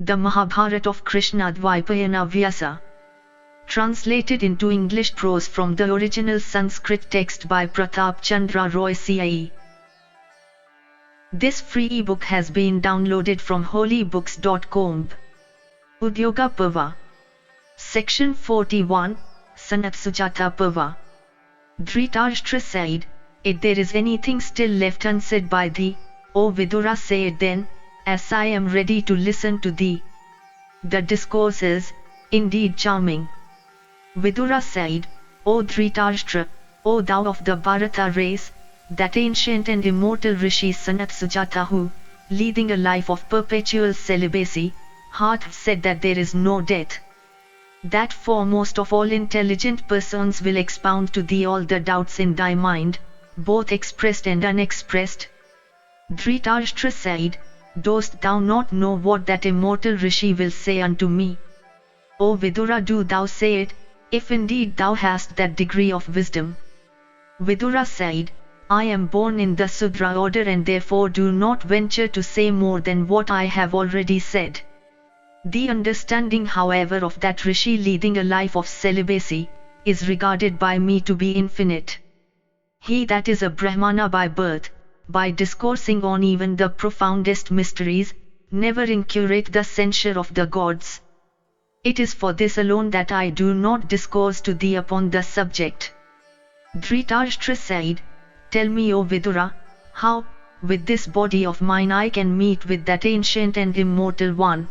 the Mahabharata of Krishna-Dwaipayana Vyasa. Translated into English prose from the original Sanskrit text by Pratap Chandra Roy C.I.E. This free ebook has been downloaded from holybooks.com. Udyoga Parva. Section 41, Sujata Parva. Dhritarashtra said, "If there is anything still left unsaid by thee, O Vidura, say it then, as I am ready to listen to thee. The discourse is, indeed, charming." Vidura said, "O Dhritarashtra, O thou of the Bharata race, that ancient and immortal Rishi Sujata who, leading a life of perpetual celibacy, hath said that there is no death. That foremost of all intelligent persons will expound to thee all the doubts in thy mind, both expressed and unexpressed." Dhritarashtra said, "Dost thou not know what that immortal Rishi will say unto me? O Vidura, do thou say it, if indeed thou hast that degree of wisdom." Vidura said, "I am born in the Sudra order and therefore do not venture to say more than what I have already said. The understanding, however, of that Rishi leading a life of celibacy, is regarded by me to be infinite. He that is a Brahmana by birth, by discoursing on even the profoundest mysteries, never incurate the censure of the gods. It is for this alone that I do not discourse to thee upon the subject." Dhritarashtra said, "Tell me, O Vidura, how, with this body of mine, I can meet with that ancient and immortal one."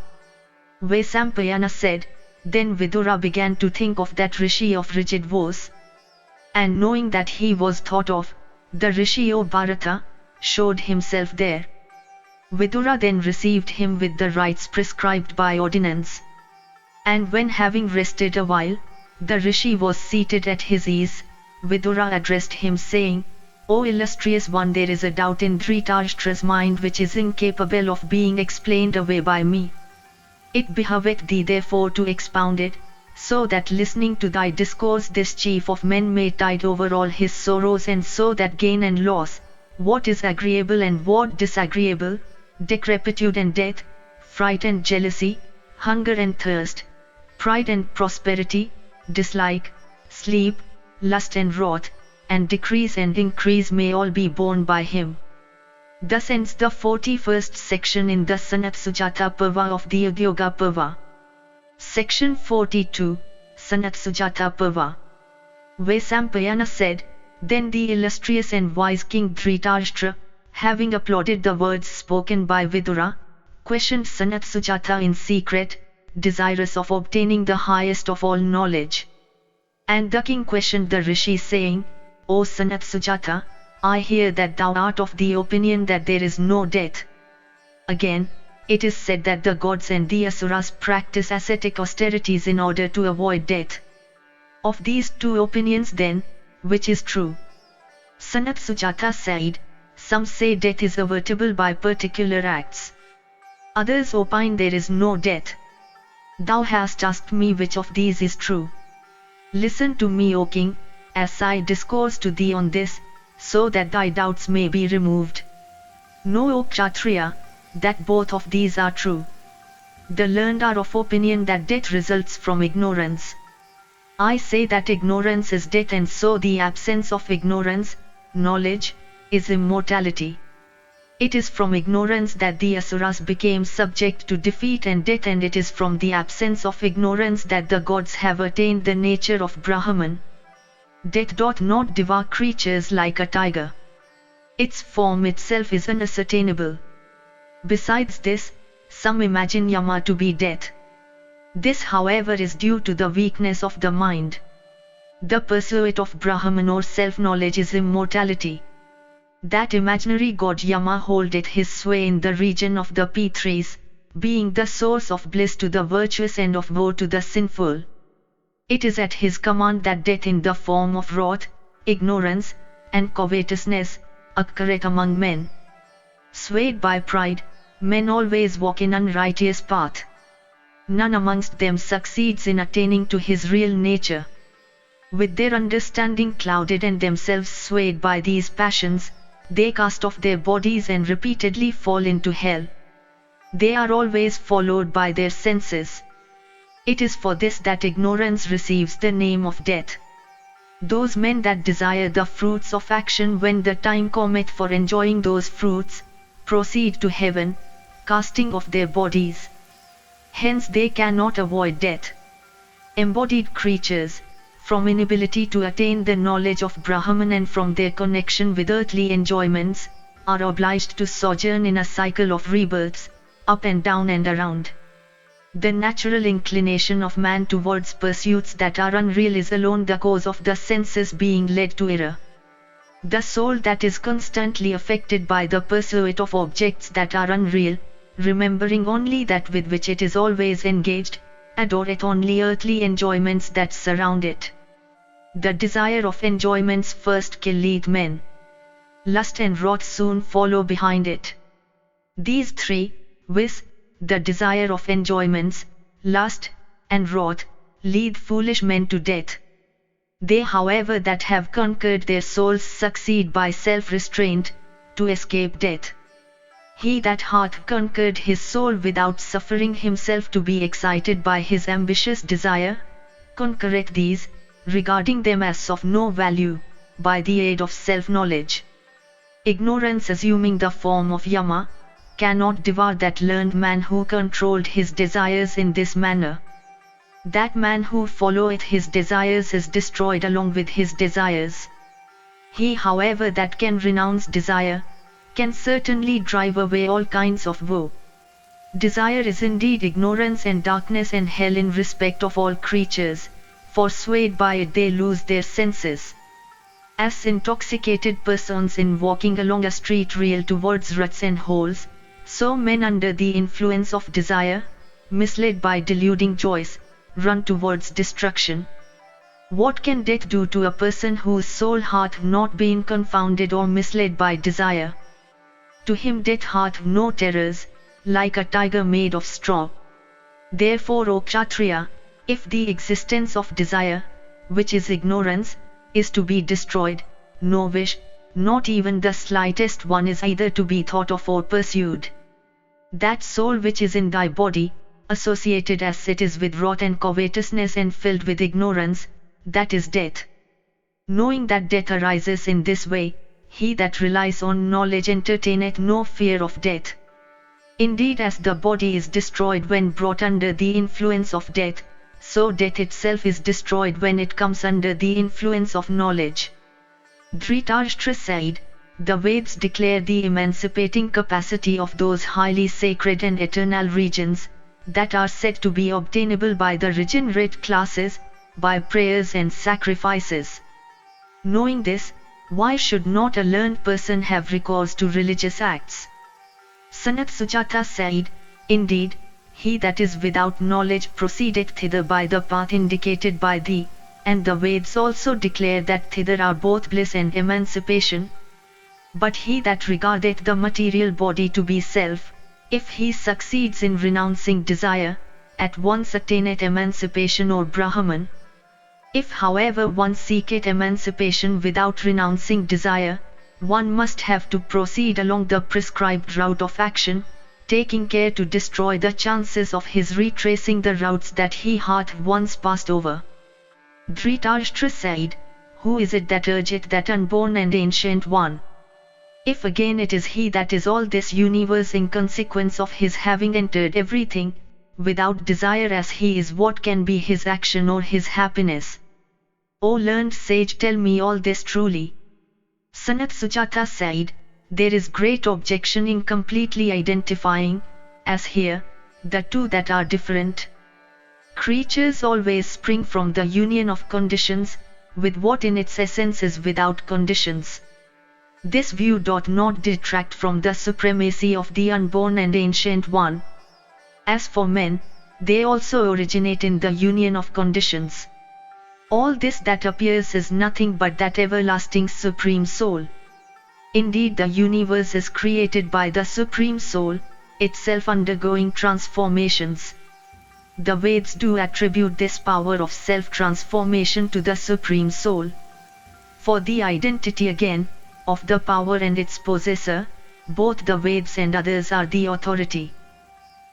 Vaisampayana said, "Then Vidura began to think of that Rishi of rigid voice. And knowing that he was thought of, the Rishi O Bharata, showed himself there. Vidura then received him with the rites prescribed by ordinance. And when having rested a while, the Rishi was seated at his ease, Vidura addressed him saying, 'O illustrious one, there is a doubt in Dhritarashtra's mind which is incapable of being explained away by me. It behoveth thee therefore to expound it, so that listening to thy discourse this chief of men may tide over all his sorrows, and so that gain and loss, what is agreeable and what disagreeable, decrepitude and death, fright and jealousy, hunger and thirst, pride and prosperity, dislike, sleep, lust and wrath, and decrease and increase may all be borne by him.'" Thus ends the 41st section in the Sujata Parva of the Udyoga Parva. Section 42, Sujata Parva. Vaisampayana said, "Then the illustrious and wise king Dhritarashtra, having applauded the words spoken by Vidura, questioned Sujata in secret, desirous of obtaining the highest of all knowledge. And the king questioned the Rishi saying, 'O Sujata, I hear that thou art of the opinion that there is no death. Again, it is said that the gods and the asuras practice ascetic austerities in order to avoid death. Of these two opinions then, which is true?' Sujata said, 'Some say death is avertible by particular acts. Others opine there is no death. Thou hast asked me which of these is true. Listen to me, O king, as I discourse to thee on this, so that thy doubts may be removed. Know, O Kshatriya, that both of these are true. The learned are of opinion that death results from ignorance. I say that ignorance is death, and so the absence of ignorance, knowledge, is immortality. It is from ignorance that the asuras became subject to defeat and death, and it is from the absence of ignorance that the gods have attained the nature of Brahman. Death doth not devour creatures like a tiger. Its form itself is unascertainable. Besides this, some imagine Yama to be death. This, however, is due to the weakness of the mind. The pursuit of Brahman or self-knowledge is immortality. That imaginary god Yama holdeth his sway in the region of the P3s, being the source of bliss to the virtuous and of woe to the sinful. It is at his command that death in the form of wrath, ignorance, and covetousness, occurreth among men. Swayed by pride, men always walk in unrighteous path. None amongst them succeeds in attaining to his real nature. With their understanding clouded and themselves swayed by these passions, they cast off their bodies and repeatedly fall into hell. They are always followed by their senses. It is for this that ignorance receives the name of death. Those men that desire the fruits of action when the time cometh for enjoying those fruits, proceed to heaven, casting off their bodies. Hence they cannot avoid death. Embodied creatures, from inability to attain the knowledge of Brahman and from their connection with earthly enjoyments, are obliged to sojourn in a cycle of rebirths, up and down and around. The natural inclination of man towards pursuits that are unreal is alone the cause of the senses being led to error. The soul that is constantly affected by the pursuit of objects that are unreal, remembering only that with which it is always engaged, adoreth only earthly enjoyments that surround it. The desire of enjoyments first killeth men. Lust and wrath soon follow behind it. These three, viz., the desire of enjoyments, lust, and wrath, lead foolish men to death. They, however, that have conquered their souls succeed by self-restraint, to escape death. He that hath conquered his soul without suffering himself to be excited by his ambitious desire, conquereth these, regarding them as of no value, by the aid of self-knowledge. Ignorance assuming the form of Yama, cannot devour that learned man who controlled his desires in this manner. That man who followeth his desires is destroyed along with his desires. He, however, that can renounce desire, can certainly drive away all kinds of woe. Desire is indeed ignorance and darkness and hell in respect of all creatures, for swayed by it they lose their senses. As intoxicated persons in walking along a street reel towards ruts and holes, so men under the influence of desire, misled by deluding joys, run towards destruction. What can death do to a person whose soul hath not been confounded or misled by desire? To him death hath no terrors, like a tiger made of straw. Therefore, O Kshatriya, if the existence of desire, which is ignorance, is to be destroyed, no wish, not even the slightest one, is either to be thought of or pursued. That soul which is in thy body, associated as it is with wrath and covetousness and filled with ignorance, that is death. Knowing that death arises in this way, he that relies on knowledge entertaineth no fear of death. Indeed, as the body is destroyed when brought under the influence of death, so death itself is destroyed when it comes under the influence of knowledge. Dhritarashtra said, the Veds declare the emancipating capacity of those highly sacred and eternal regions, that are said to be obtainable by the regenerate classes, by prayers and sacrifices. Knowing this, why should not a learned person have recourse to religious acts? Sanat Sujata said, indeed, he that is without knowledge proceedeth thither by the path indicated by thee, and the Veds also declare that thither are both bliss and emancipation. But he that regardeth the material body to be self, if he succeeds in renouncing desire, at once attaineth emancipation or Brahman. If, however, one seeketh emancipation without renouncing desire, one must have to proceed along the prescribed route of action, taking care to destroy the chances of his retracing the routes that he hath once passed over. Dhritarashtra said, who is it that urgeth that unborn and ancient one? If again it is he that is all this universe in consequence of his having entered everything, without desire as he is, what can be his action or his happiness? O learned sage, tell me all this truly. Sanat Sujata said, there is great objection in completely identifying, as here, the two that are different. Creatures always spring from the union of conditions, with what in its essence is without conditions. This view doth not detract from the supremacy of the unborn and ancient one. As for men, they also originate in the union of conditions. All this that appears is nothing but that everlasting Supreme Soul. Indeed, the universe is created by the Supreme Soul, itself undergoing transformations. The Veds do attribute this power of self-transformation to the Supreme Soul. For the identity again, of the power and its possessor, both the Veds and others are the authority.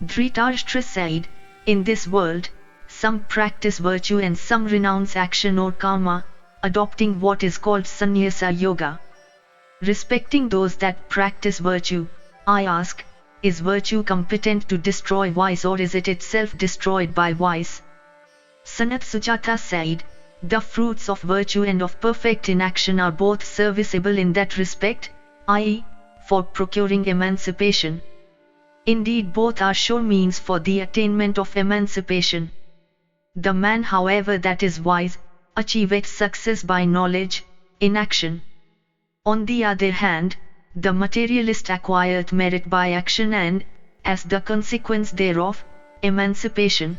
Dhritarashtra said, "In this world, some practice virtue and some renounce action or karma, adopting what is called sannyasa yoga. Respecting those that practice virtue, I ask, is virtue competent to destroy vice, or is it itself destroyed by vice?" Sanat Sujata said, "The fruits of virtue and of perfect inaction are both serviceable in that respect, i.e., for procuring emancipation. Indeed, both are sure means for the attainment of emancipation. The man, however, that is wise, achieveth success by knowledge, inaction. On the other hand, the materialist acquireth merit by action and, as the consequence thereof, emancipation.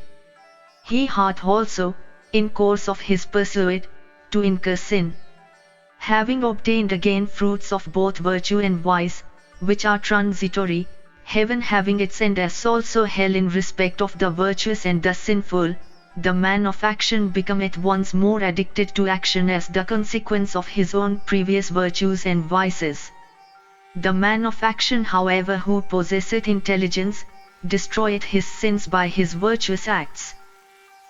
He hath also, in course of his pursuit, to incur sin. Having obtained again fruits of both virtue and vice, which are transitory, heaven having its end as also hell in respect of the virtuous and the sinful, the man of action becometh once more addicted to action as the consequence of his own previous virtues and vices. The man of action, however, who possesseth intelligence, destroyeth his sins by his virtuous acts.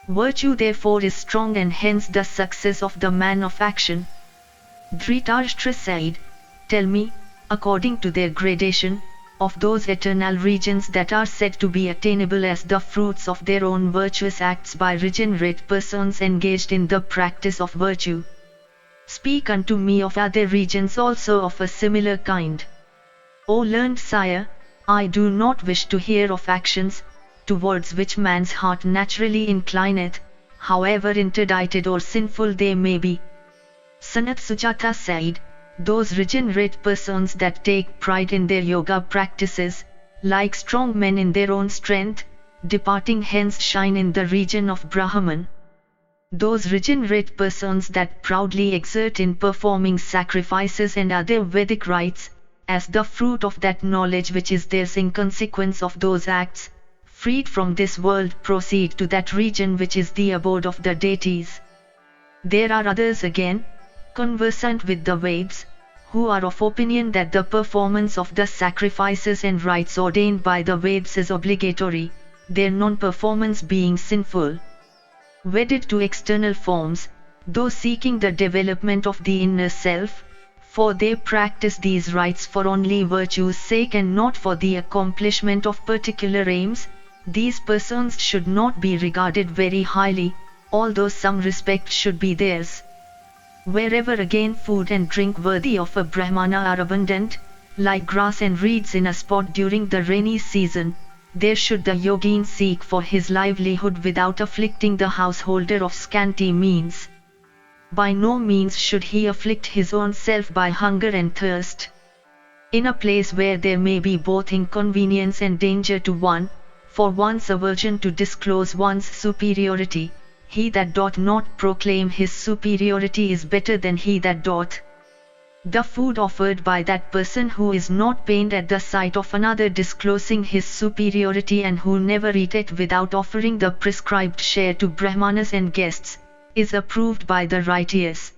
Virtue therefore is strong, and hence the success of the man of action." Dhritarashtra said, "Tell me, according to their gradation, of those eternal regions that are said to be attainable as the fruits of their own virtuous acts by regenerate persons engaged in the practice of virtue. Speak unto me of other regions also of a similar kind. O learned sire, I do not wish to hear of actions, towards which man's heart naturally inclineth, however interdicted or sinful they may be." Sanat Sujata said, "Those regenerate persons that take pride in their yoga practices, like strong men in their own strength, departing hence shine in the region of Brahman. Those regenerate persons that proudly exert in performing sacrifices and other Vedic rites, as the fruit of that knowledge which is theirs in consequence of those acts, freed from this world proceed to that region which is the abode of the deities. There are others again, conversant with the Vedas, who are of opinion that the performance of the sacrifices and rites ordained by the Vedas is obligatory, their non-performance being sinful. Wedded to external forms, though seeking the development of the inner self, for they practice these rites for only virtue's sake and not for the accomplishment of particular aims, these persons should not be regarded very highly, although some respect should be theirs. Wherever again food and drink worthy of a Brahmana are abundant, like grass and reeds in a spot during the rainy season, there should the yogin seek for his livelihood without afflicting the householder of scanty means. By no means should he afflict his own self by hunger and thirst. In a place where there may be both inconvenience and danger to one, for one's aversion to disclose one's superiority, he that doth not proclaim his superiority is better than he that doth. The food offered by that person who is not pained at the sight of another disclosing his superiority and who never eateth without offering the prescribed share to Brahmanas and guests, is approved by the righteous.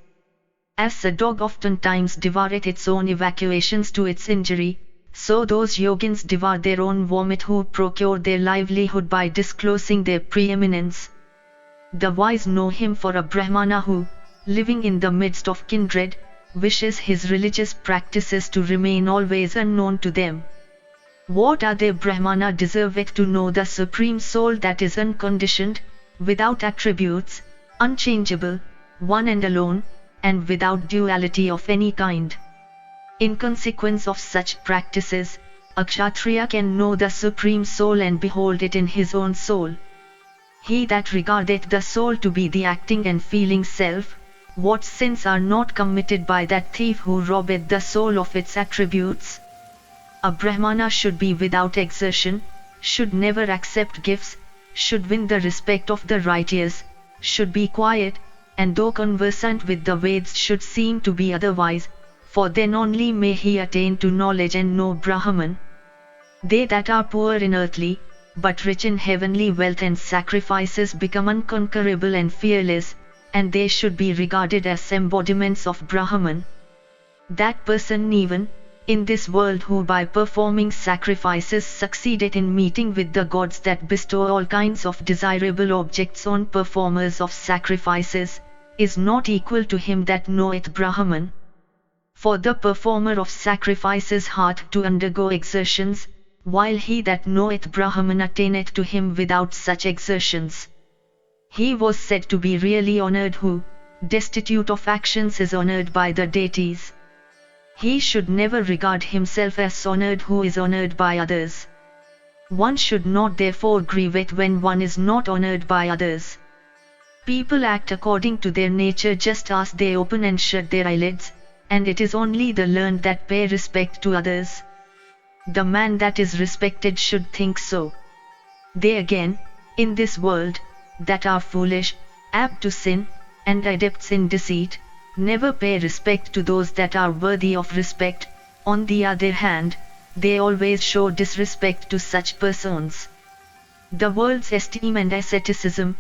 As a dog oftentimes devoureth its own evacuations to its injury, so those yogins devour their own vomit who procure their livelihood by disclosing their preeminence. The wise know him for a Brahmana who, living in the midst of kindred, wishes his religious practices to remain always unknown to them. What other Brahmana deserveth to know the Supreme Soul that is unconditioned, without attributes, unchangeable, one and alone, and without duality of any kind? In consequence of such practices, a Kshatriya can know the Supreme Soul and behold it in his own soul. He that regardeth the soul to be the acting and feeling self, what sins are not committed by that thief who robbeth the soul of its attributes? A Brahmana should be without exertion, should never accept gifts, should win the respect of the righteous, should be quiet, and though conversant with the Vedas should seem to be otherwise, for then only may he attain to knowledge and know Brahman. They that are poor in earthly, but rich in heavenly wealth and sacrifices become unconquerable and fearless, and they should be regarded as embodiments of Brahman. That person even, in this world who by performing sacrifices succeeded in meeting with the gods that bestow all kinds of desirable objects on performers of sacrifices, is not equal to him that knoweth Brahman. For the performer of sacrifices hath to undergo exertions, while he that knoweth Brahman attaineth to him without such exertions. He was said to be really honored who, destitute of actions, is honored by the deities. He should never regard himself as honored who is honored by others. One should not therefore grieve it when one is not honored by others. People act according to their nature just as they open and shut their eyelids, and it is only the learned that pay respect to others. The man that is respected should think so. They again, in this world, that are foolish, apt to sin, and adepts in deceit, never pay respect to those that are worthy of respect. On the other hand, they always show disrespect to such persons. The world's esteem and asceticism,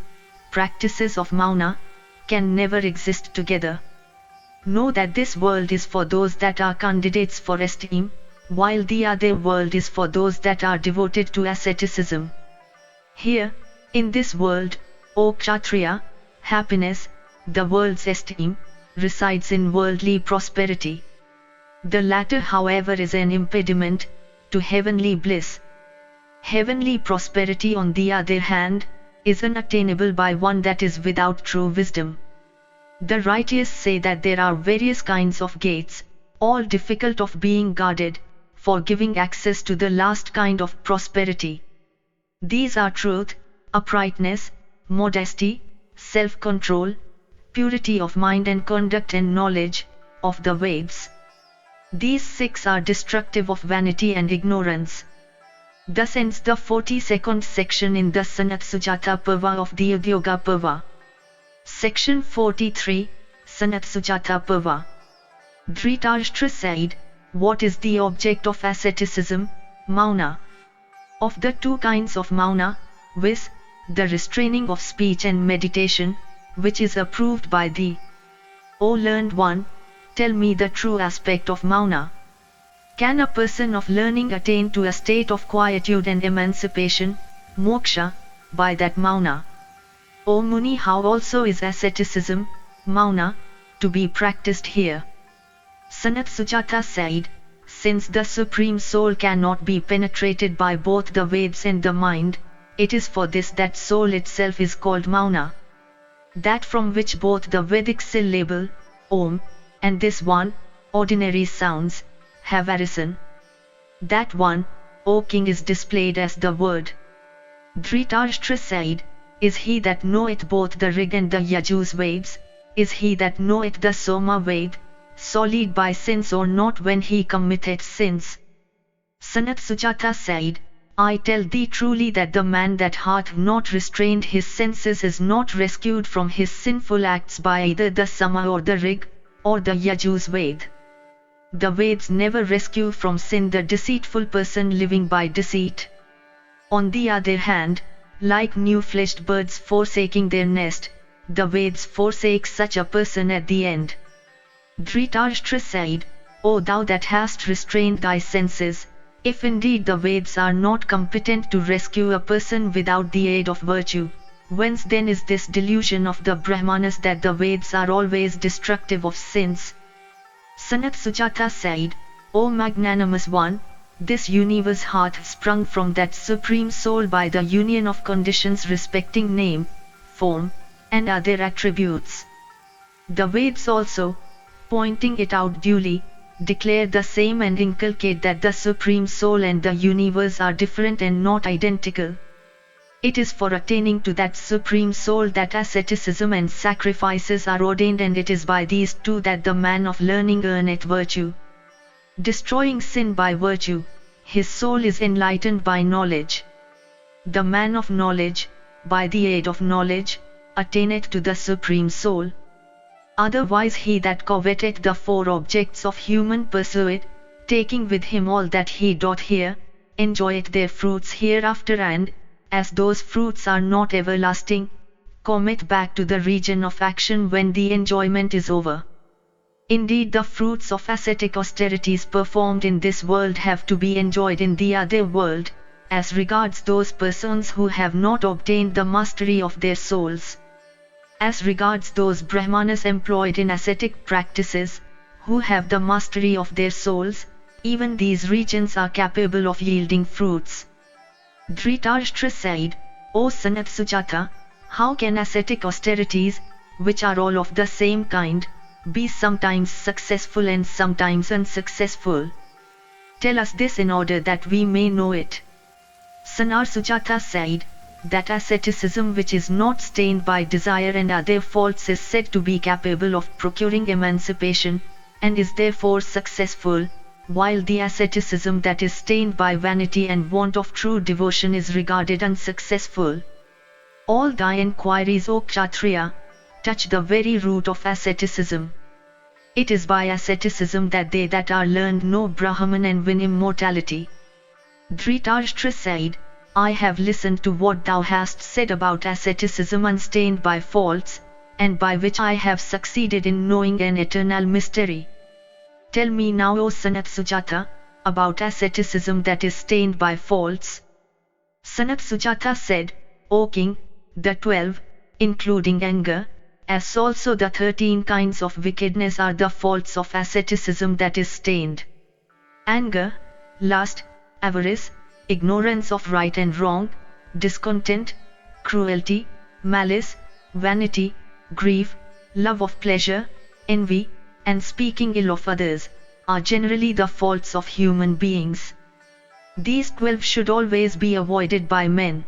practices of mauna, can never exist together. Know that this world is for those that are candidates for esteem, while the other world is for those that are devoted to asceticism. Here, in this world, O Kshatriya, happiness, the world's esteem, resides in worldly prosperity. The latter, however, is an impediment to heavenly bliss. Heavenly prosperity, on the other hand, is unattainable by one that is without true wisdom. The righteous say that there are various kinds of gates, all difficult of being guarded, for giving access to the last kind of prosperity. These are truth, uprightness, modesty, self-control, purity of mind and conduct, and knowledge of the Vedas. These 6 are destructive of vanity and ignorance. Thus ends the 42nd section in the Sanat Sujata Parva of the Udyoga Parva. Section 43, Sanat Sujata Parva. Dhritarashtra said, what is the object of asceticism? Mauna. Of the 2 kinds of mauna, viz., the restraining of speech and meditation, which is approved by thee. O learned one, tell me the true aspect of mauna. Can a person of learning attain to a state of quietude and emancipation, moksha, by that mauna? O Muni, how also is asceticism, mauna, to be practiced here? Sanat Sujata said, since the Supreme Soul cannot be penetrated by both the Vedas and the mind, it is for this that soul itself is called mauna. That from which both the Vedic syllable, Om, and this one, ordinary sounds, have arisen. That one, O king, is displayed as the word. Dhritarashtra said, is he that knoweth both the Rig and the Yajus Vedas, is he that knoweth the Soma Ved, sullied by sins or not when he committeth sins? Sanat Sujata said, I tell thee truly that the man that hath not restrained his senses is not rescued from his sinful acts by either the Sama or the Rig, or the Yajus Ved. The Vedas never rescue from sin the deceitful person living by deceit. On the other hand, like new-fledged birds forsaking their nest, the Vedas forsake such a person at the end. Dhritarashtra said, O thou that hast restrained thy senses, if indeed the Vedas are not competent to rescue a person without the aid of virtue, whence then is this delusion of the Brahmanas that the Vedas are always destructive of sins? Sanat Sujata said, O magnanimous one, this universe hath sprung from that Supreme Soul by the union of conditions respecting name, form, and other attributes. The Vedas also, pointing it out duly, declare the same and inculcate that the Supreme Soul and the universe are different and not identical. It is for attaining to that Supreme Soul that asceticism and sacrifices are ordained, and it is by these 2 that the man of learning earneth virtue. Destroying sin by virtue, his soul is enlightened by knowledge. The man of knowledge, by the aid of knowledge, attaineth to the Supreme Soul. Otherwise he that coveteth the 4 objects of human pursuit, taking with him all that he doth here, enjoyeth their fruits hereafter, and, as those fruits are not everlasting, cometh back to the region of action when the enjoyment is over. Indeed, the fruits of ascetic austerities performed in this world have to be enjoyed in the other world, as regards those persons who have not obtained the mastery of their souls. As regards those Brahmanas employed in ascetic practices, who have the mastery of their souls, even these regions are capable of yielding fruits. Dhritarashtra said, O son of Sujata, how can ascetic austerities, which are all of the same kind, be sometimes successful and sometimes unsuccessful? Tell us this in order that we may know it. Sanar Sujata said, that asceticism which is not stained by desire and other faults is said to be capable of procuring emancipation, and is therefore successful, while the asceticism that is stained by vanity and want of true devotion is regarded unsuccessful. All thy enquiries, O Kshatriya, touch the very root of asceticism. It is by asceticism that they that are learned know Brahman and win immortality. Dhritarashtra said, I have listened to what thou hast said about asceticism unstained by faults, and by which I have succeeded in knowing an eternal mystery. Tell me now, O son of Sujata, about asceticism that is stained by faults. Son of Sujata said, O king, the 12, including anger, as also the 13 kinds of wickedness are the faults of asceticism that is stained. Anger, lust, avarice, ignorance of right and wrong, discontent, cruelty, malice, vanity, grief, love of pleasure, envy, and speaking ill of others, are generally the faults of human beings. These 12 should always be avoided by men.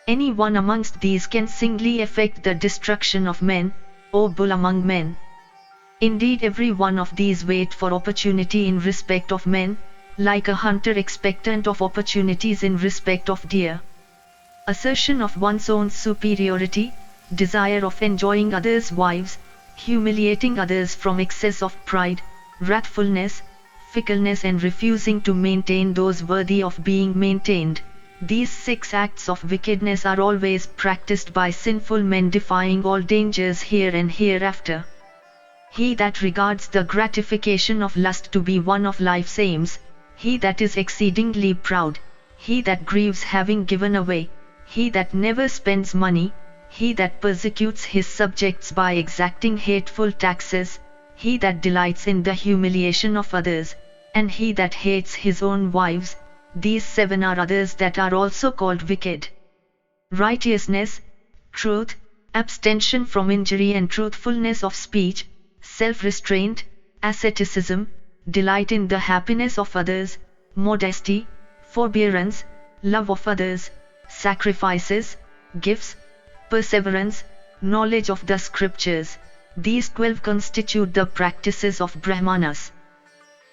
Any one amongst these can singly effect the destruction of men, O bull among men. Indeed, every one of these wait for opportunity in respect of men, like a hunter expectant of opportunities in respect of deer. Assertion of one's own superiority, desire of enjoying others' wives, humiliating others from excess of pride, wrathfulness, fickleness and refusing to maintain those worthy of being maintained. These 6 acts of wickedness are always practiced by sinful men, defying all dangers here and hereafter. He that regards the gratification of lust to be one of life's aims, he that is exceedingly proud, he that grieves having given away, he that never spends money, he that persecutes his subjects by exacting hateful taxes, he that delights in the humiliation of others, and he that hates his own wives, these 7 are others that are also called wicked. Righteousness, truth, abstention from injury and truthfulness of speech, self-restraint, asceticism, delight in the happiness of others, modesty, forbearance, love of others, sacrifices, gifts, perseverance, knowledge of the scriptures, these 12 constitute the practices of Brahmanas.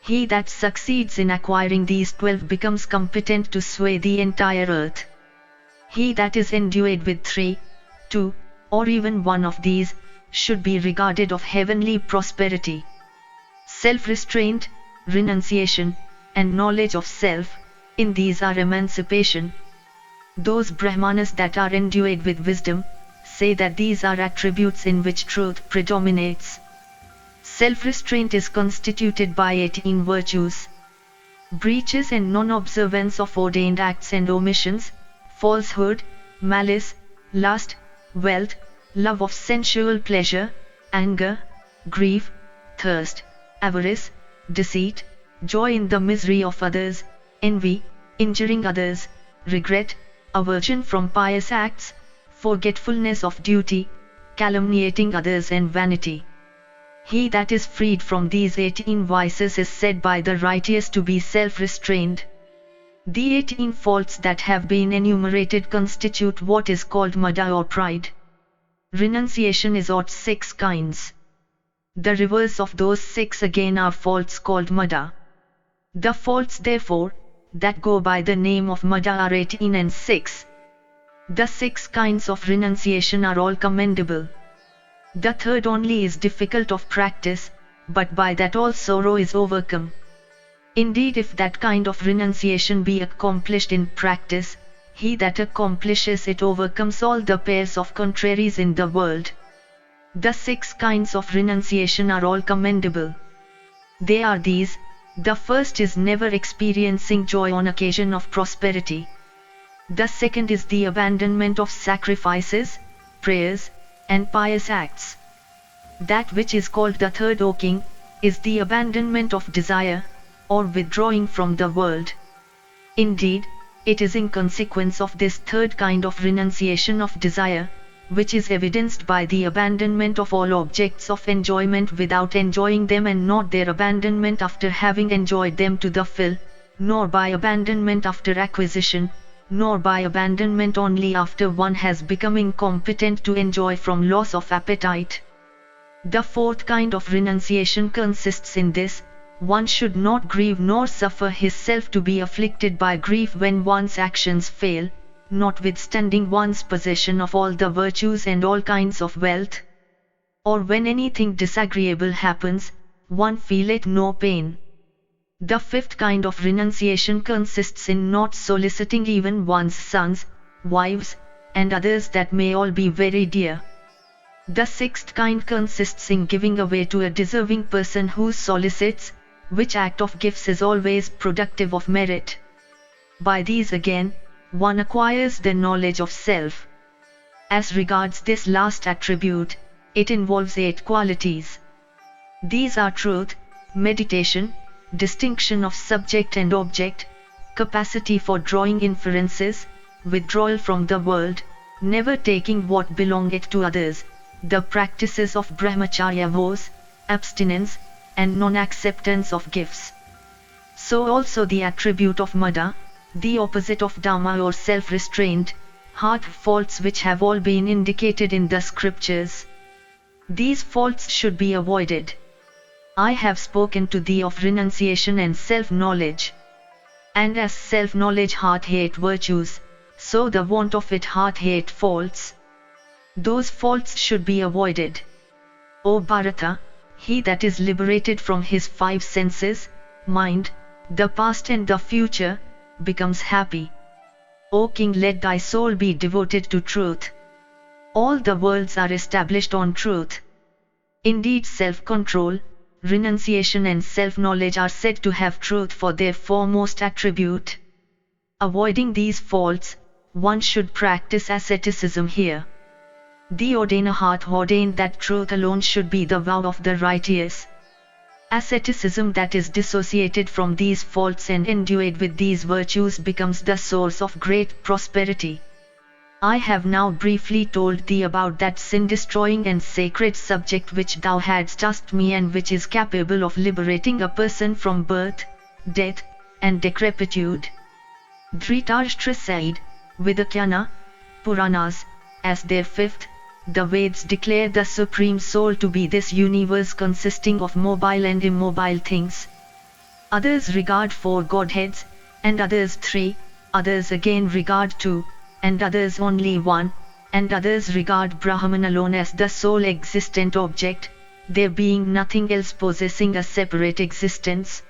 He that succeeds in acquiring these 12 becomes competent to sway the entire earth. He that is endued with 3, 2, or even one of these, should be regarded of heavenly prosperity. Self-restraint, renunciation, and knowledge of self, in these are emancipation. Those Brahmanas that are endued with wisdom, say that these are attributes in which truth predominates. Self-restraint is constituted by 18 virtues. Breaches and non-observance of ordained acts and omissions, falsehood, malice, lust, wealth, love of sensual pleasure, anger, grief, thirst, avarice, deceit, joy in the misery of others, envy, injuring others, regret, aversion from pious acts, forgetfulness of duty, calumniating others and vanity. He that is freed from these 18 vices is said by the righteous to be self-restrained. The 18 faults that have been enumerated constitute what is called mada or pride. Renunciation is of 6 kinds. The reverse of those 6 again are faults called mada. The faults therefore, that go by the name of mada are 18 and 6. The 6 kinds of renunciation are all commendable. The third only is difficult of practice, but by that all sorrow is overcome. Indeed, if that kind of renunciation be accomplished in practice, he that accomplishes it overcomes all the pairs of contraries in the world. The 6 kinds of renunciation are all commendable. They are these: the first is never experiencing joy on occasion of prosperity. The second is the abandonment of sacrifices, prayers, and pious acts. That which is called the third, O king, is the abandonment of desire, or withdrawing from the world. Indeed, it is in consequence of this third kind of renunciation of desire, which is evidenced by the abandonment of all objects of enjoyment without enjoying them, and not their abandonment after having enjoyed them to the full, nor by abandonment after acquisition, nor by abandonment only after one has become incompetent to enjoy from loss of appetite. The fourth kind of renunciation consists in this: one should not grieve nor suffer himself to be afflicted by grief when one's actions fail, notwithstanding one's possession of all the virtues and all kinds of wealth. Or when anything disagreeable happens, one feeleth no pain. The fifth kind of renunciation consists in not soliciting even one's sons, wives, and others, that may all be very dear. The sixth kind consists in giving away to a deserving person who solicits, which act of gifts is always productive of merit. By these again, one acquires the knowledge of self. As regards this last attribute, it involves 8 qualities. These are truth, meditation, distinction of subject and object, capacity for drawing inferences, withdrawal from the world, never taking what belongeth to others, the practices of brahmacharya vows, abstinence, and non-acceptance of gifts. So also the attribute of mada, the opposite of dhamma or self-restraint, heart faults which have all been indicated in the scriptures. These faults should be avoided. I have spoken to thee of renunciation and self-knowledge. And as self-knowledge heart hate virtues, so the want of it heart hate faults. Those faults should be avoided. O Bharata, he that is liberated from his 5 senses, mind, the past and the future, becomes happy. O king, let thy soul be devoted to truth. All the worlds are established on truth. Indeed, self-control, renunciation and self-knowledge are said to have truth for their foremost attribute. Avoiding these faults, one should practice asceticism here. The ordainer hath ordained that truth alone should be the vow of the righteous. Asceticism that is dissociated from these faults and endued with these virtues becomes the source of great prosperity. I have now briefly told thee about that sin-destroying and sacred subject which thou hadst asked me, and which is capable of liberating a person from birth, death, and decrepitude. Dhritarashtra said, Vidakyana, Puranas, as their fifth, the Veds declare the Supreme Soul to be this universe consisting of mobile and immobile things. Others regard 4 Godheads, and others 3, others again regard 2, and others only 1, and others regard Brahman alone as the sole existent object, there being nothing else possessing a separate existence.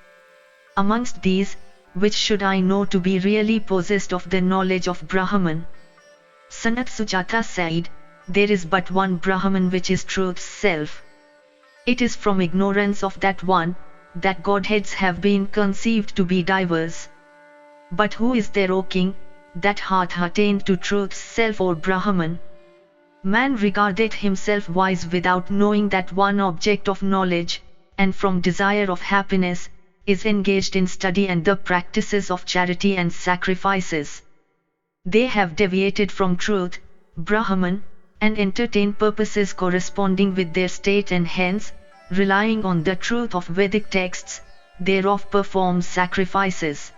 Amongst these, which should I know to be really possessed of the knowledge of Brahman? Sanat Sujata said, there is but one Brahman, which is truth's self. It is from ignorance of that one, that Godheads have been conceived to be diverse. But who is there, O king, that hath attained to truth's self or Brahman? Man regardeth himself wise without knowing that one object of knowledge, and from desire of happiness, is engaged in study and the practices of charity and sacrifices. They have deviated from truth, Brahman, and entertain purposes corresponding with their state, and hence, relying on the truth of Vedic texts, thereof perform sacrifices.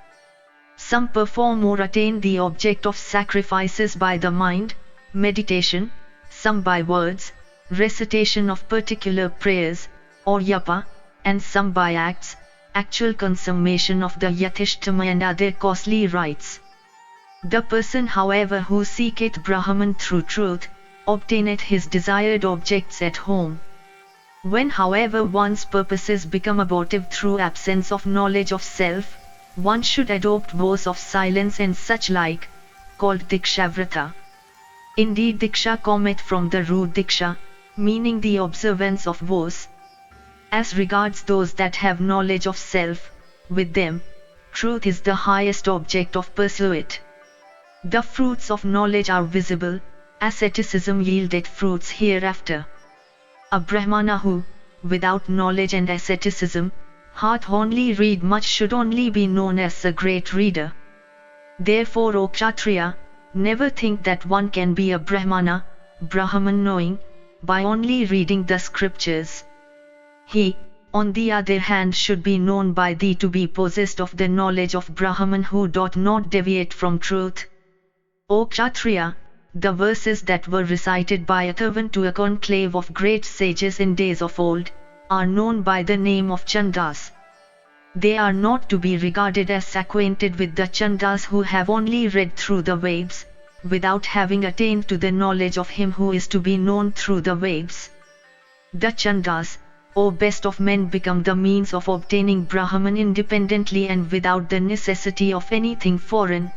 Some perform or attain the object of sacrifices by the mind, meditation, some by words, recitation of particular prayers, or yapa, and some by acts, actual consummation of the yathashtama and other costly rites. The person, however, who seeketh Brahman through truth, obtaineth his desired objects at home. When, however, one's purposes become abortive through absence of knowledge of self, one should adopt vows of silence and such like, called dikshavrata. Indeed, diksha cometh from the root diksha, meaning the observance of vows. As regards those that have knowledge of self, with them, truth is the highest object of pursuit. The fruits of knowledge are visible, asceticism yielded fruits hereafter. A Brahmana who, without knowledge and asceticism, hath only read much should only be known as a great reader. Therefore, O Kshatriya, never think that one can be a Brahmana, Brahman knowing, by only reading the scriptures. He, on the other hand, should be known by thee to be possessed of the knowledge of Brahman who doth not deviate from truth. O Kshatriya, the verses that were recited by Atharvan to a conclave of great sages in days of old, are known by the name of Chandas. They are not to be regarded as acquainted with the Chandas who have only read through the Vedas, without having attained to the knowledge of him who is to be known through the Vedas. The Chandas, O best of men, become the means of obtaining Brahman independently and without the necessity of anything foreign.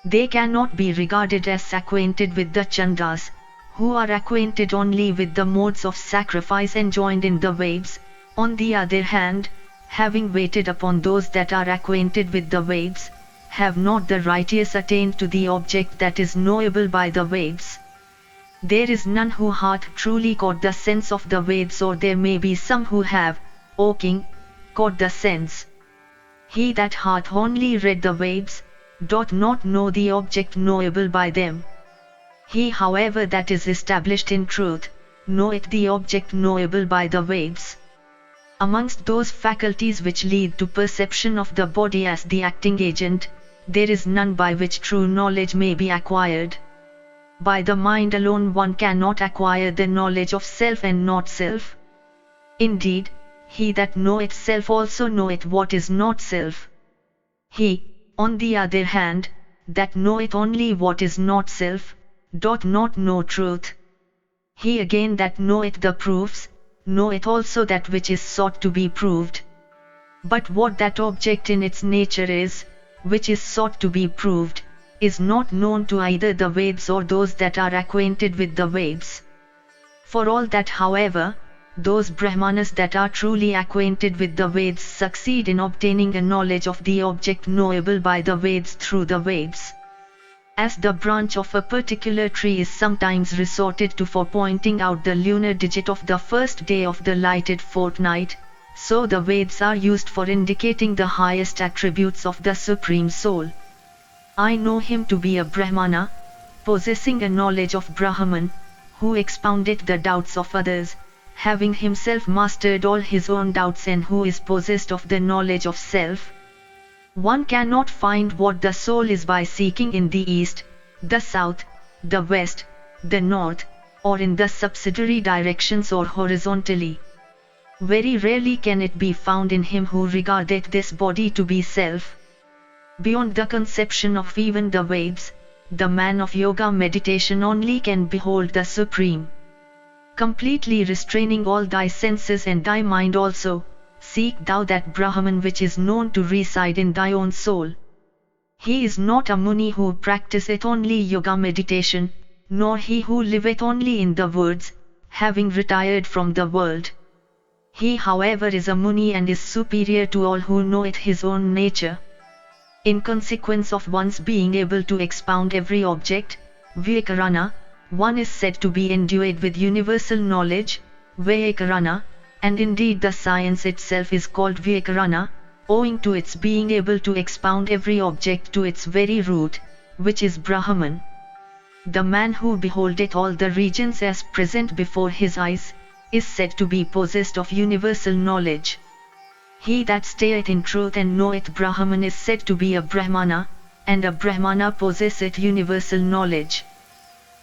They cannot be regarded as acquainted with the Chandas, who are acquainted only with the modes of sacrifice enjoined in the Vedas. On the other hand, having waited upon those that are acquainted with the Vedas, have not the righteous attained to the object that is knowable by the Vedas. There is none who hath truly caught the sense of the Vedas, or there may be some who have, O king, caught the sense. He that hath only read the Vedas, doth not know the object knowable by them. He, however, that is established in truth, knoweth the object knowable by the Vedas. Amongst those faculties which lead to perception of the body as the acting agent, there is none by which true knowledge may be acquired. By the mind alone one cannot acquire the knowledge of self and not self. Indeed, he that knoweth self also knoweth what is not self. He, on the other hand, that knoweth only what is not self, doth not know truth. He again that knoweth the proofs, knoweth also that which is sought to be proved. But what that object in its nature is, which is sought to be proved, is not known to either the Vedas or those that are acquainted with the Vedas. For all that, however, those Brahmanas that are truly acquainted with the Vedas succeed in obtaining a knowledge of the object knowable by the Vedas through the Vedas. As the branch of a particular tree is sometimes resorted to for pointing out the lunar digit of the first day of the lighted fortnight, so the Vedas are used for indicating the highest attributes of the Supreme Soul. I know him to be a Brahmana, possessing a knowledge of Brahman, who expoundeth the doubts of others, having himself mastered all his own doubts, and who is possessed of the knowledge of self. One cannot find what the soul is by seeking in the east, the south, the west, the north, or in the subsidiary directions or horizontally. Very rarely can it be found in him who regardeth this body to be self. Beyond the conception of even the Vedas, the man of yoga meditation only can behold the Supreme. Completely restraining all thy senses and thy mind also, seek thou that Brahman which is known to reside in thy own soul. He is not a Muni who practiseth only yoga meditation, nor he who liveth only in the woods, having retired from the world. He, however, is a Muni and is superior to all who knoweth his own nature. In consequence of one's being able to expound every object, Vyakarana, one is said to be endued with universal knowledge, Vyakarana, and indeed the science itself is called Vyakarana, owing to its being able to expound every object to its very root, which is Brahman. The man who beholdeth all the regions as present before his eyes, is said to be possessed of universal knowledge. He that stayeth in truth and knoweth Brahman is said to be a Brahmana, and a Brahmana possesseth universal knowledge.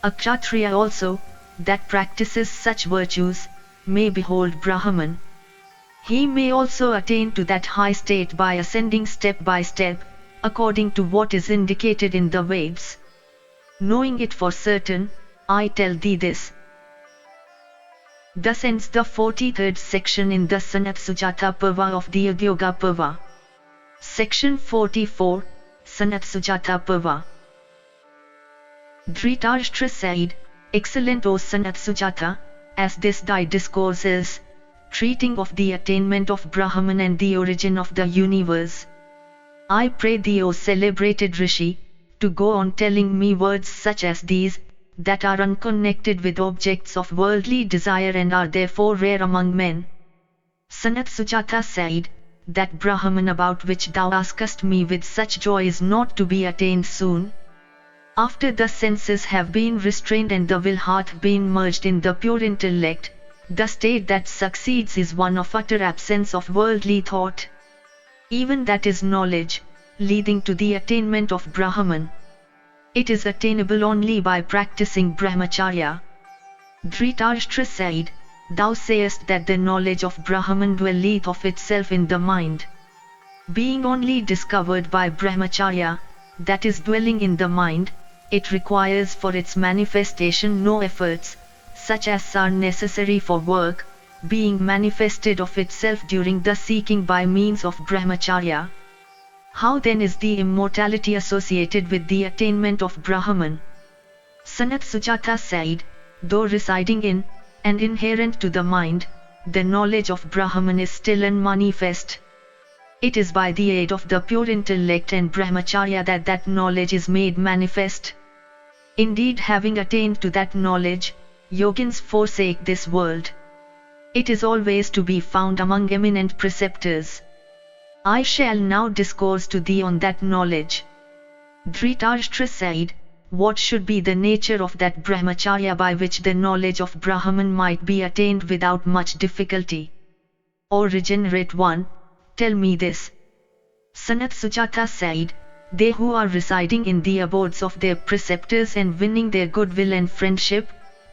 A Kshatriya also, that practices such virtues, may behold Brahman. He may also attain to that high state by ascending step by step, according to what is indicated in the Vedas. Knowing it for certain, I tell thee this. Thus ends the 43rd section in the Sanatsujata Parva of the Udyoga Parva. Section 44, Sanatsujata Parva. Dhritarashtra said, Excellent O Sanatsujata, as this thy discourse is, treating of the attainment of Brahman and the origin of the universe. I pray thee, O celebrated Rishi, to go on telling me words such as these, that are unconnected with objects of worldly desire and are therefore rare among men. Sanat Sujata said, that Brahman about which thou askest me with such joy is not to be attained soon. After the senses have been restrained and the will hath been merged in the pure intellect, the state that succeeds is one of utter absence of worldly thought. Even that is knowledge, leading to the attainment of Brahman. It is attainable only by practicing brahmacharya. Dhritarashtra said, thou sayest that the knowledge of Brahman dwelleth of itself in the mind. Being only discovered by brahmacharya, that is dwelling in the mind, it requires for its manifestation no efforts, such as are necessary for work, being manifested of itself during the seeking by means of brahmacharya. How then is the immortality associated with the attainment of Brahman? Sanat Sujata said, though residing in, and inherent to the mind, the knowledge of Brahman is still unmanifest. It is by the aid of the pure intellect and brahmacharya that that knowledge is made manifest. Indeed, having attained to that knowledge, yogins forsake this world. It is always to be found among eminent preceptors. I shall now discourse to thee on that knowledge. Dhritarashtra said, what should be the nature of that brahmacharya by which the knowledge of Brahman might be attained without much difficulty? O regenerate one, tell me this. Sanat Sujata said, they who are residing in the abodes of their preceptors and winning their goodwill and friendship,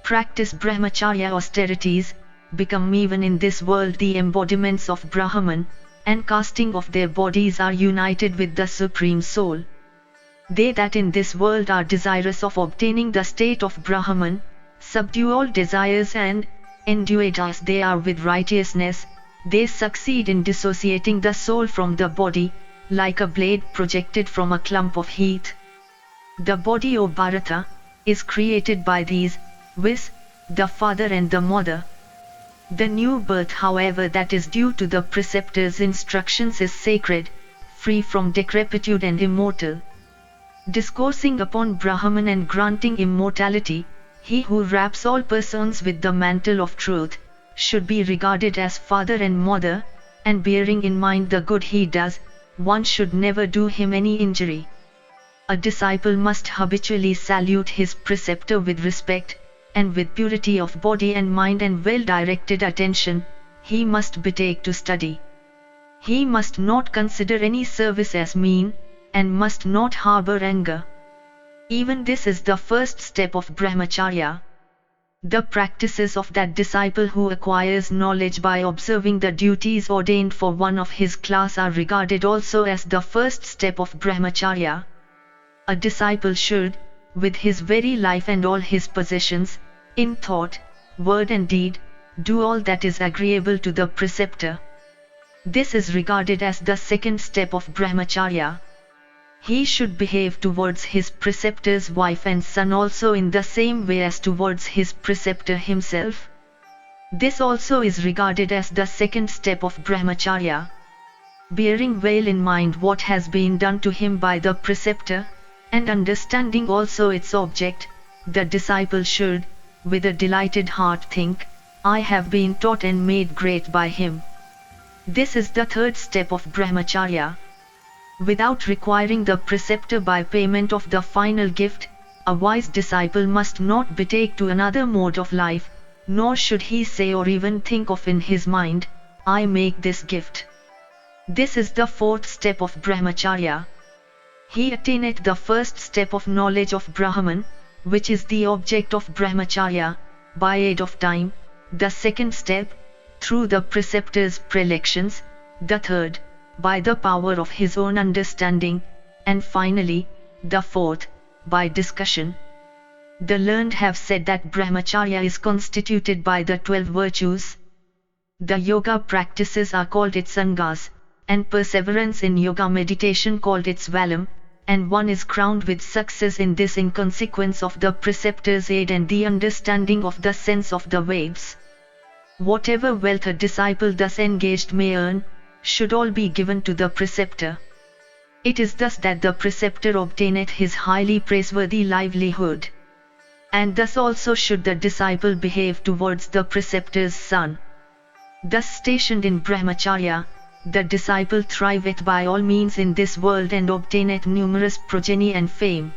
practice brahmacharya austerities, become even in this world the embodiments of Brahman, and casting off their bodies are united with the Supreme Soul. They that in this world are desirous of obtaining the state of Brahman, subdue all desires and, endued as they are with righteousness, they succeed in dissociating the soul from the body, like a blade projected from a clump of heath. The body, O Bharata, is created by these, viz., the father and the mother. The new birth, however, that is due to the preceptor's instructions is sacred, free from decrepitude and immortal. Discoursing upon Brahman and granting immortality, he who wraps all persons with the mantle of truth, should be regarded as father and mother, and bearing in mind the good he does, one should never do him any injury. A disciple must habitually salute his preceptor with respect, and with purity of body and mind and well-directed attention, he must betake to study. He must not consider any service as mean, and must not harbor anger. Even this is the first step of brahmacharya. The practices of that disciple who acquires knowledge by observing the duties ordained for one of his class are regarded also as the first step of brahmacharya. A disciple should, with his very life and all his possessions, in thought, word and deed, do all that is agreeable to the preceptor. This is regarded as the second step of brahmacharya. He should behave towards his preceptor's wife and son also in the same way as towards his preceptor himself. This also is regarded as the second step of brahmacharya. Bearing well in mind what has been done to him by the preceptor, and understanding also its object, the disciple should, with a delighted heart think, I have been taught and made great by him. This is the third step of brahmacharya. Without requiring the preceptor by payment of the final gift, a wise disciple must not betake to another mode of life, nor should he say or even think of in his mind, I make this gift. This is the fourth step of brahmacharya. He attaineth the first step of knowledge of Brahman, which is the object of brahmacharya, by aid of time, the second step, through the preceptor's prelections, the third, by the power of his own understanding, and finally, the fourth, by discussion. The learned have said that brahmacharya is constituted by the 12 virtues. The yoga practices are called its sangas, and perseverance in yoga meditation called its valam, and one is crowned with success in this in consequence of the preceptor's aid and the understanding of the sense of the Vedas. Whatever wealth a disciple thus engaged may earn, should all be given to the preceptor. It is thus that the preceptor obtaineth his highly praiseworthy livelihood. And thus also should the disciple behave towards the preceptor's son. Thus stationed in brahmacharya, the disciple thriveth by all means in this world and obtaineth numerous progeny and fame.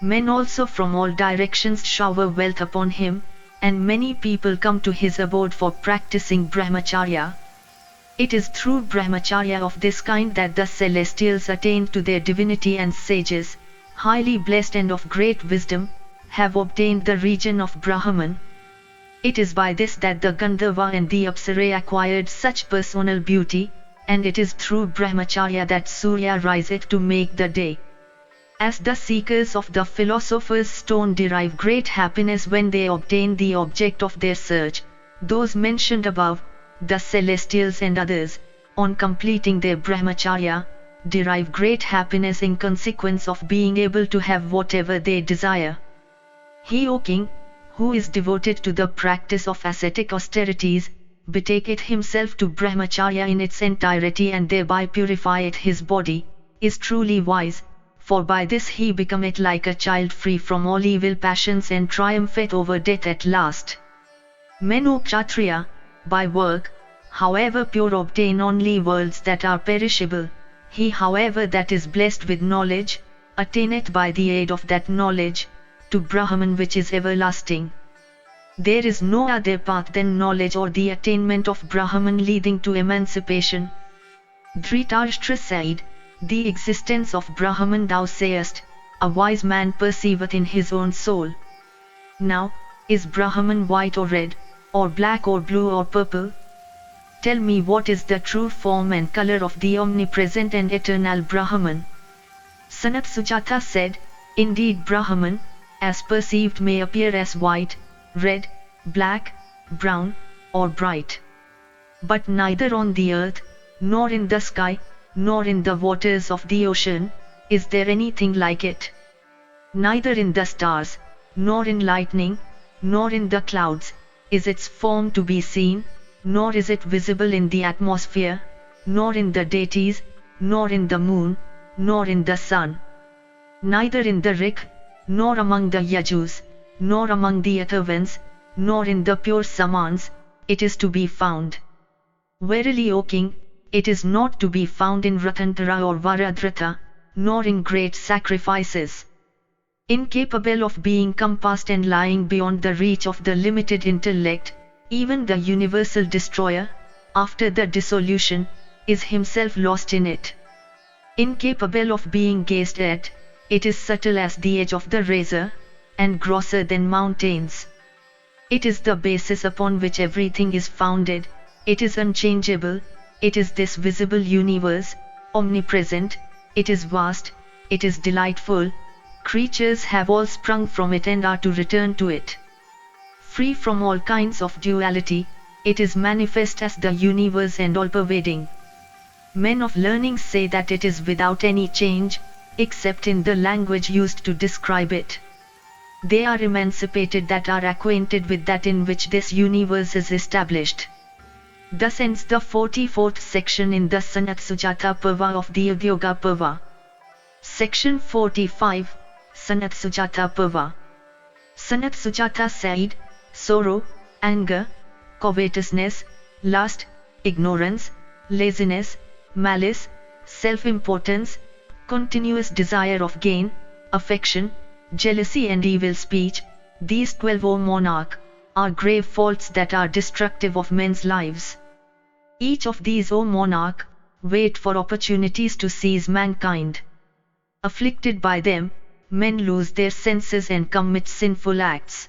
Men also from all directions shower wealth upon him, and many people come to his abode for practicing brahmacharya. It is through brahmacharya of this kind that the celestials attain to their divinity, and sages, highly blessed and of great wisdom, have obtained the region of Brahman. It is by this that the Gandharva and the Apsara acquired such personal beauty, and it is through brahmacharya that Surya riseth to make the day. As the seekers of the philosopher's stone derive great happiness when they obtain the object of their search, those mentioned above, the celestials and others, on completing their brahmacharya, derive great happiness in consequence of being able to have whatever they desire. He, O king, who is devoted to the practice of ascetic austerities, betaketh himself to brahmacharya in its entirety and thereby purifieth his body, is truly wise, for by this he becometh like a child free from all evil passions and triumpheth over death at last. Men, O Kshatriya, by work, however pure, obtain only worlds that are perishable. He, however, that is blessed with knowledge, attaineth by the aid of that knowledge, to Brahman which is everlasting. There is no other path than knowledge or the attainment of Brahman leading to emancipation. Dhritarashtra said, the existence of Brahman thou sayest, a wise man perceiveth in his own soul. Now, is Brahman white or red, or black or blue or purple? Tell me what is the true form and color of the omnipresent and eternal Brahman. Sanat Sujata said, indeed Brahman, as perceived, may appear as white, red, black, brown, or bright. But neither on the earth, nor in the sky, nor in the waters of the ocean, is there anything like it. Neither in the stars, nor in lightning, nor in the clouds, is its form to be seen, nor is it visible in the atmosphere, nor in the deities, nor in the moon, nor in the sun. Neither in the Rik, nor among the Yajus, nor among the Atharvans, nor in the pure Samans, it is to be found. Verily, O king, it is not to be found in Ratantara or Varadrata, nor in great sacrifices. Incapable of being compassed and lying beyond the reach of the limited intellect, even the universal destroyer, after the dissolution, is himself lost in it. Incapable of being gazed at, it is subtle as the edge of the razor, and grosser than mountains. It is the basis upon which everything is founded, it is unchangeable, it is this visible universe, omnipresent, it is vast, it is delightful, creatures have all sprung from it and are to return to it. Free from all kinds of duality, it is manifest as the universe and all-pervading. Men of learning say that it is without any change, except in the language used to describe it. They are emancipated that are acquainted with that in which this universe is established. Thus ends the 44th section in the Sanat Sujata Parva of the Udyoga Parva. Section 45, Sanat Sujata Parva. Sanat Sujata said, sorrow, anger, covetousness, lust, ignorance, laziness, malice, self-importance, continuous desire of gain, affection, jealousy and evil speech, these 12, O monarch, are grave faults that are destructive of men's lives. Each of these, O monarch, wait for opportunities to seize mankind. Afflicted by them, men lose their senses and commit sinful acts.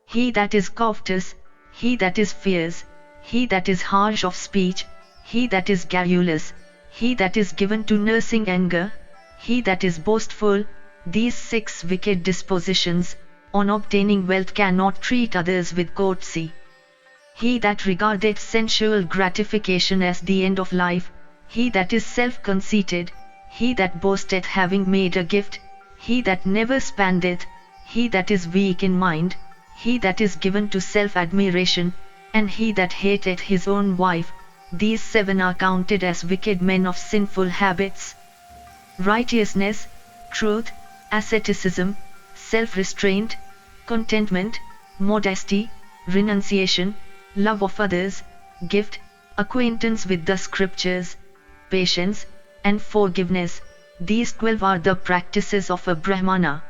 He that is covetous, he that is fierce, he that is harsh of speech, he that is garrulous, he that is given to nursing anger, he that is boastful, these 6 wicked dispositions, on obtaining wealth cannot treat others with courtesy. He that regardeth sensual gratification as the end of life, he that is self-conceited, he that boasteth having made a gift, he that never spendeth, he that is weak in mind, he that is given to self-admiration, and he that hateth his own wife, these 7 are counted as wicked men of sinful habits. Righteousness, truth, asceticism, self-restraint, contentment, modesty, renunciation, love of others, gift, acquaintance with the scriptures, patience, and forgiveness, these 12 are the practices of a Brahmana.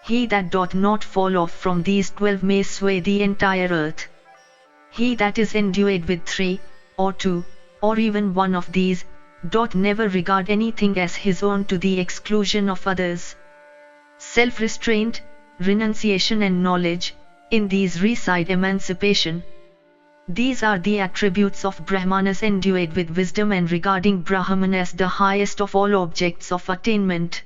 He that doth not fall off from these 12 may sway the entire earth. He that is endued with 3, or 2, or even 1 of these, doth never regard anything as his own to the exclusion of others. Self-restraint, renunciation and knowledge, in these reside emancipation. These are the attributes of Brahmanas endued with wisdom and regarding Brahman as the highest of all objects of attainment.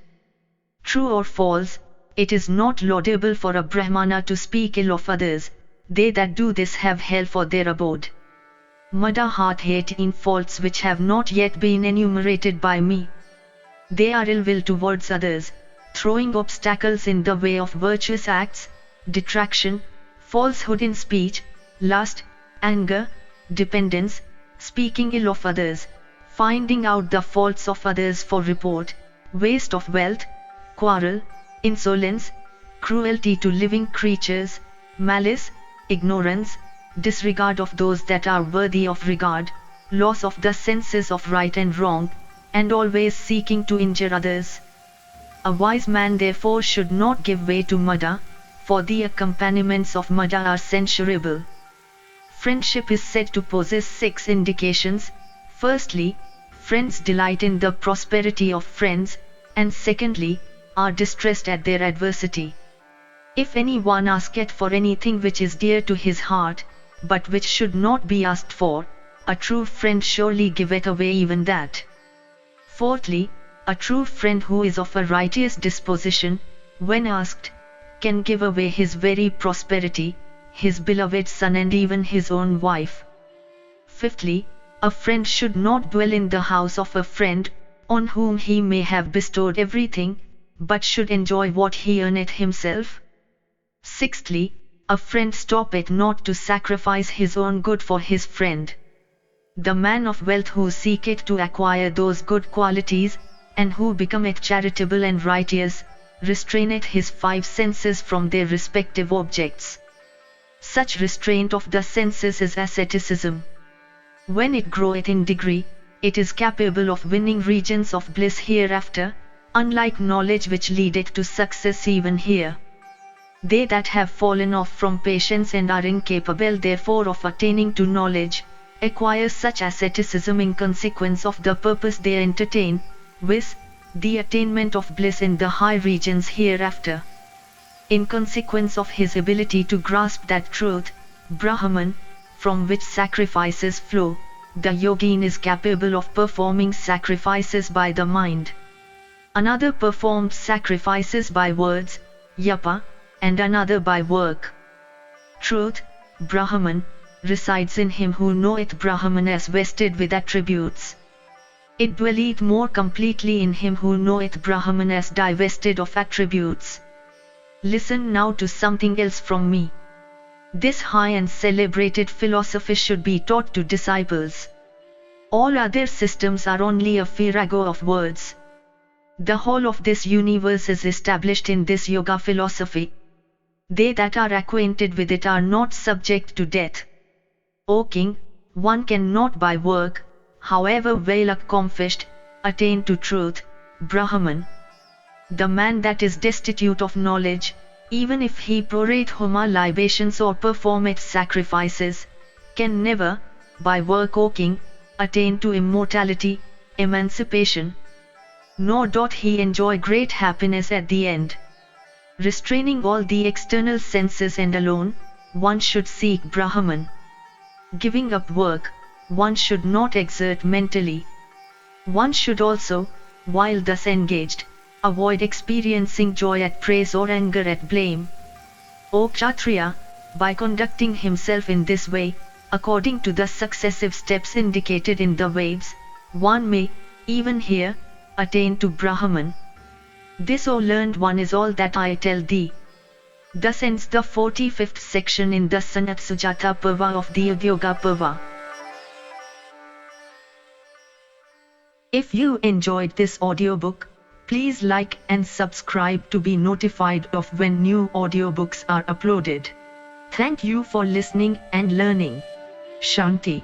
True or false, it is not laudable for a Brahmana to speak ill of others, they that do this have hell for their abode. Mada hath 18 faults which have not yet been enumerated by me. They are ill will towards others, throwing obstacles in the way of virtuous acts, detraction, falsehood in speech, lust, anger, dependence, speaking ill of others, finding out the faults of others for report, waste of wealth, quarrel, insolence, cruelty to living creatures, malice, ignorance, disregard of those that are worthy of regard, loss of the senses of right and wrong, and always seeking to injure others. A wise man therefore should not give way to mada, for the accompaniments of mada are censurable. Friendship is said to possess 6 indications. Firstly, friends delight in the prosperity of friends, and secondly, are distressed at their adversity. If any one asketh for anything which is dear to his heart, but which should not be asked for, a true friend surely giveth away even that. Fourthly, a true friend who is of a righteous disposition, when asked, can give away his very prosperity, his beloved son and even his own wife. Fifthly, a friend should not dwell in the house of a friend, on whom he may have bestowed everything, but should enjoy what he earneth himself. Sixthly, a friend stoppeth not to sacrifice his own good for his friend. The man of wealth who seeketh to acquire those good qualities, and who becometh charitable and righteous, restraineth his 5 senses from their respective objects. Such restraint of the senses is asceticism. When it groweth in degree, it is capable of winning regions of bliss hereafter, unlike knowledge which leadeth to success even here. They that have fallen off from patience and are incapable therefore of attaining to knowledge, acquire such asceticism in consequence of the purpose they entertain, viz., the attainment of bliss in the high regions hereafter. In consequence of his ability to grasp that truth, Brahman, from which sacrifices flow, the yogin is capable of performing sacrifices by the mind. Another performs sacrifices by words, yapa, and another by work. Truth, Brahman, resides in him who knoweth Brahman as vested with attributes. It dwelleth more completely in him who knoweth Brahman as divested of attributes. Listen now to something else from me. This high and celebrated philosophy should be taught to disciples. All other systems are only a farrago of words. The whole of this universe is established in this yoga philosophy. They that are acquainted with it are not subject to death. O king, one cannot by work, however well accomplished, attain to truth, Brahman. The man that is destitute of knowledge, even if he prorate homa libations or performeth sacrifices, can never, by work O king, attain to immortality, emancipation. Nor doth he enjoy great happiness at the end. Restraining all the external senses and alone, one should seek Brahman. Giving up work, one should not exert mentally. One should also, while thus engaged, avoid experiencing joy at praise or anger at blame. O Kshatriya, by conducting himself in this way, according to the successive steps indicated in the Vedas, one may, even here, attain to Brahman. This, O learned one, is all that I tell thee. Thus ends the 45th section in the Sanat Sujata Parva of the Udyoga Parva. If you enjoyed this audiobook, please like and subscribe to be notified of when new audiobooks are uploaded. Thank you for listening and learning. Shanti.